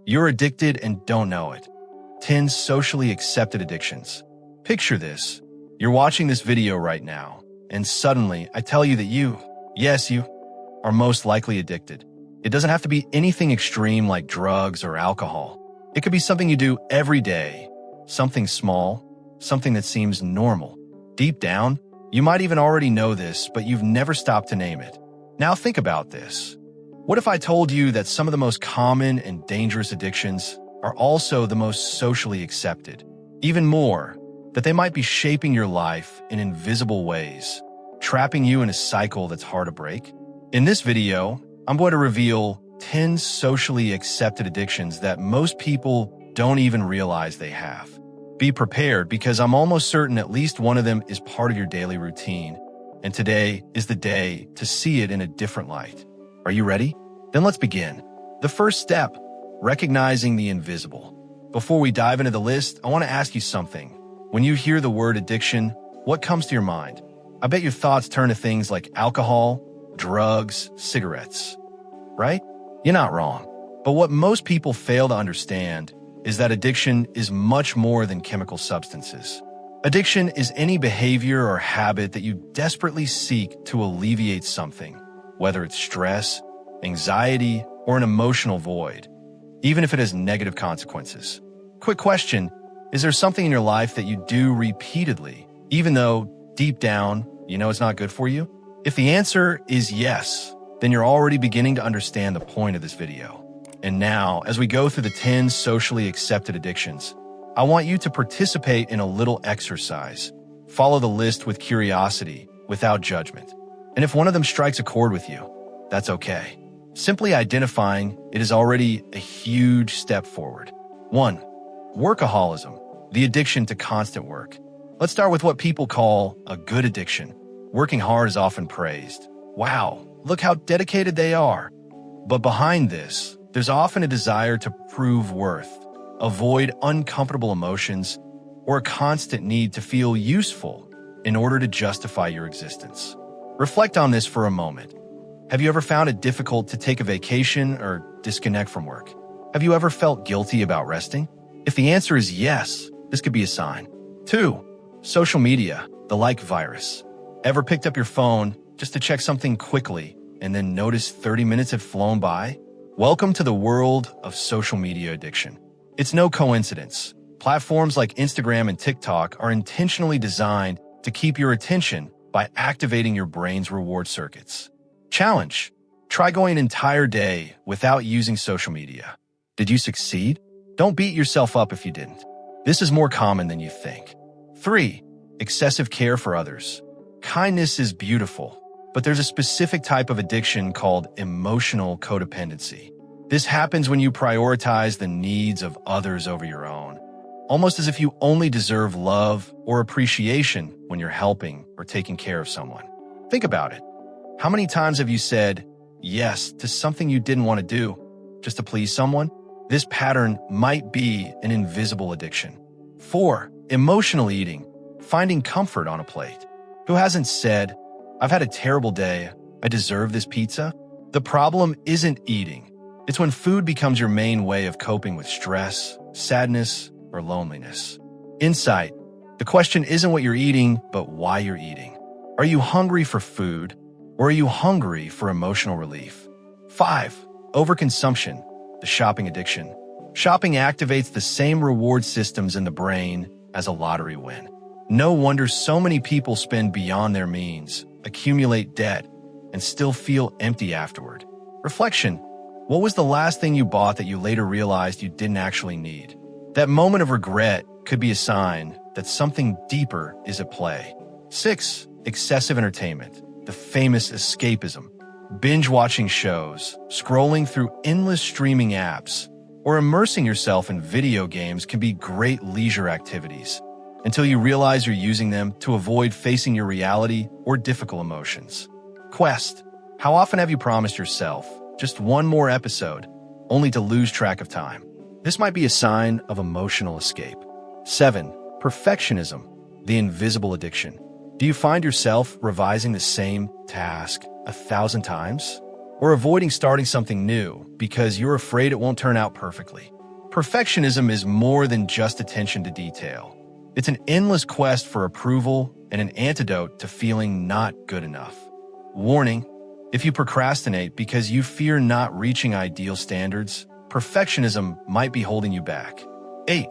You're addicted and don't know it. 10 socially accepted addictions. Picture this. You're watching this video right now, and suddenly I tell you that you are most likely addicted. It doesn't have to be anything extreme like drugs or alcohol. It could be something you do every day, something small, something that seems normal. Deep down, you might even already know this, but you've never stopped to name it. Now think about this. What if I told you that some of the most common and dangerous addictions are also the most socially accepted? Even more, that they might be shaping your life in invisible ways, trapping you in a cycle that's hard to break? In this video, I'm going to reveal 10 socially accepted addictions that most people don't even realize they have. Be prepared because I'm almost certain at least one of them is part of your daily routine, and today is the day to see it in a different light. Are you ready? Then let's begin. The first step, recognizing the invisible. Before we dive into the list, I want to ask you something. When you hear the word addiction, what comes to your mind? I bet your thoughts turn to things like alcohol, drugs, cigarettes, right? You're not wrong. But what most people fail to understand is that addiction is much more than chemical substances. Addiction is any behavior or habit that you desperately seek to alleviate something, whether it's stress, anxiety, or an emotional void, even if it has negative consequences. Quick question, is there something in your life that you do repeatedly, even though deep down, you know it's not good for you? If the answer is yes, then you're already beginning to understand the point of this video. And now, as we go through the 10 socially accepted addictions, I want you to participate in a little exercise. Follow the list with curiosity, without judgment. And if one of them strikes a chord with you, that's okay. Simply identifying it is already a huge step forward. 1. Workaholism, the addiction to constant work. Let's start with what people call a good addiction. Working hard is often praised. Wow, look how dedicated they are. But behind this, there's often a desire to prove worth, avoid uncomfortable emotions, or a constant need to feel useful in order to justify your existence. Reflect on this for a moment. Have you ever found it difficult to take a vacation or disconnect from work? Have you ever felt guilty about resting? If the answer is yes, this could be a sign. 2. Social media, the like virus. Ever picked up your phone just to check something quickly and then notice 30 minutes have flown by? Welcome to the world of social media addiction. It's no coincidence. Platforms like Instagram and TikTok are intentionally designed to keep your attention by activating your brain's reward circuits. Challenge. Try going an entire day without using social media. Did you succeed? Don't beat yourself up if you didn't. This is more common than you think. 3. Excessive care for others. Kindness is beautiful, but there's a specific type of addiction called emotional codependency. This happens when you prioritize the needs of others over your own, almost as if you only deserve love or appreciation when you're helping or taking care of someone. Think about it. How many times have you said yes to something you didn't want to do just to please someone? This pattern might be an invisible addiction. 4. Emotional eating, finding comfort on a plate. Who hasn't said, I've had a terrible day, I deserve this pizza? The problem isn't eating. It's when food becomes your main way of coping with stress, sadness, or loneliness. Insight. The question isn't what you're eating, but why you're eating. Are you hungry for food, or are you hungry for emotional relief? 5. Overconsumption, the shopping addiction. Shopping activates the same reward systems in the brain as a lottery win. No wonder so many people spend beyond their means, accumulate debt, and still feel empty afterward. Reflection. What was the last thing you bought that you later realized you didn't actually need? That moment of regret could be a sign that something deeper is at play. 6. Excessive entertainment, the famous escapism. Binge-watching shows, scrolling through endless streaming apps, or immersing yourself in video games can be great leisure activities until you realize you're using them to avoid facing your reality or difficult emotions. Quest. How often have you promised yourself just one more episode, only to lose track of time? This might be a sign of emotional escape. 7. Perfectionism, the invisible addiction. Do you find yourself revising the same task 1,000 times? or avoiding starting something new because you're afraid it won't turn out perfectly. Perfectionism is more than just attention to detail. It's an endless quest for approval and an antidote to feeling not good enough. Warning: if you procrastinate because you fear not reaching ideal standards, perfectionism might be holding you back. 8.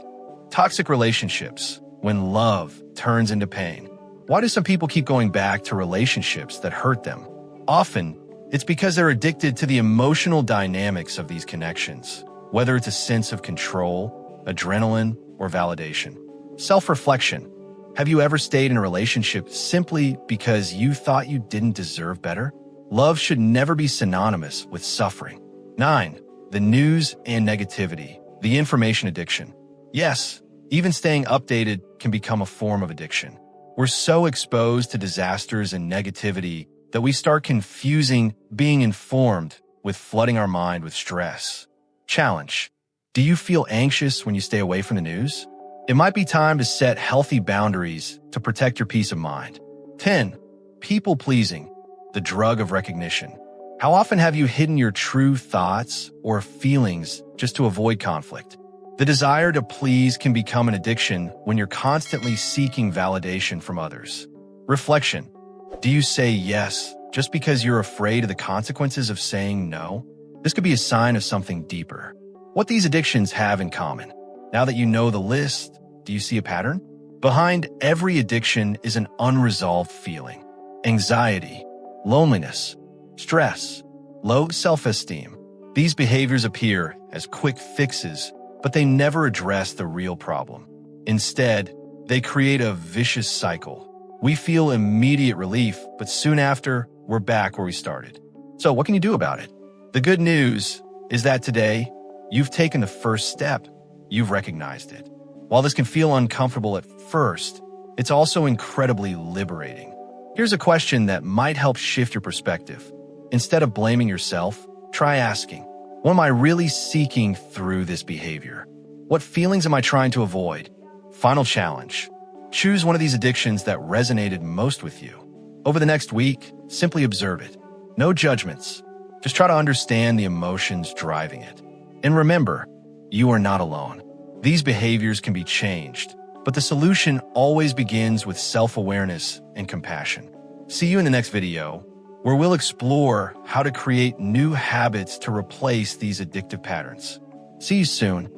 Toxic relationships, when love turns into pain. Why do some people keep going back to relationships that hurt them? Often, it's because they're addicted to the emotional dynamics of these connections, whether it's a sense of control, adrenaline, or validation. Self-reflection. Have you ever stayed in a relationship simply because you thought you didn't deserve better? Love should never be synonymous with suffering. 9. The news and negativity, the information addiction. Yes, even staying updated can become a form of addiction. We're so exposed to disasters and negativity that we start confusing being informed with flooding our mind with stress. Challenge: do you feel anxious when you stay away from the news? It might be time to set healthy boundaries to protect your peace of mind. 10. People-pleasing, the drug of recognition. How often have you hidden your true thoughts or feelings just to avoid conflict? The desire to please can become an addiction when you're constantly seeking validation from others. Reflection: do you say yes just because you're afraid of the consequences of saying no? This could be a sign of something deeper. What these addictions have in common. Now that you know the list, do you see a pattern? Behind every addiction is an unresolved feeling: anxiety, loneliness, stress, low self-esteem. These behaviors appear as quick fixes, but they never address the real problem. Instead, they create a vicious cycle. We feel immediate relief, but soon after, we're back where we started. So what can you do about it? The good news is that today, you've taken the first step. You've recognized it. While this can feel uncomfortable at first, it's also incredibly liberating. Here's a question that might help shift your perspective. Instead of blaming yourself, try asking, what am I really seeking through this behavior? What feelings am I trying to avoid? Final challenge: choose one of these addictions that resonated most with you. Over the next week, simply observe it. No judgments. Just try to understand the emotions driving it. And remember, you are not alone. These behaviors can be changed, but the solution always begins with self-awareness and compassion. See you in the next video, where we'll explore how to create new habits to replace these addictive patterns. See you soon.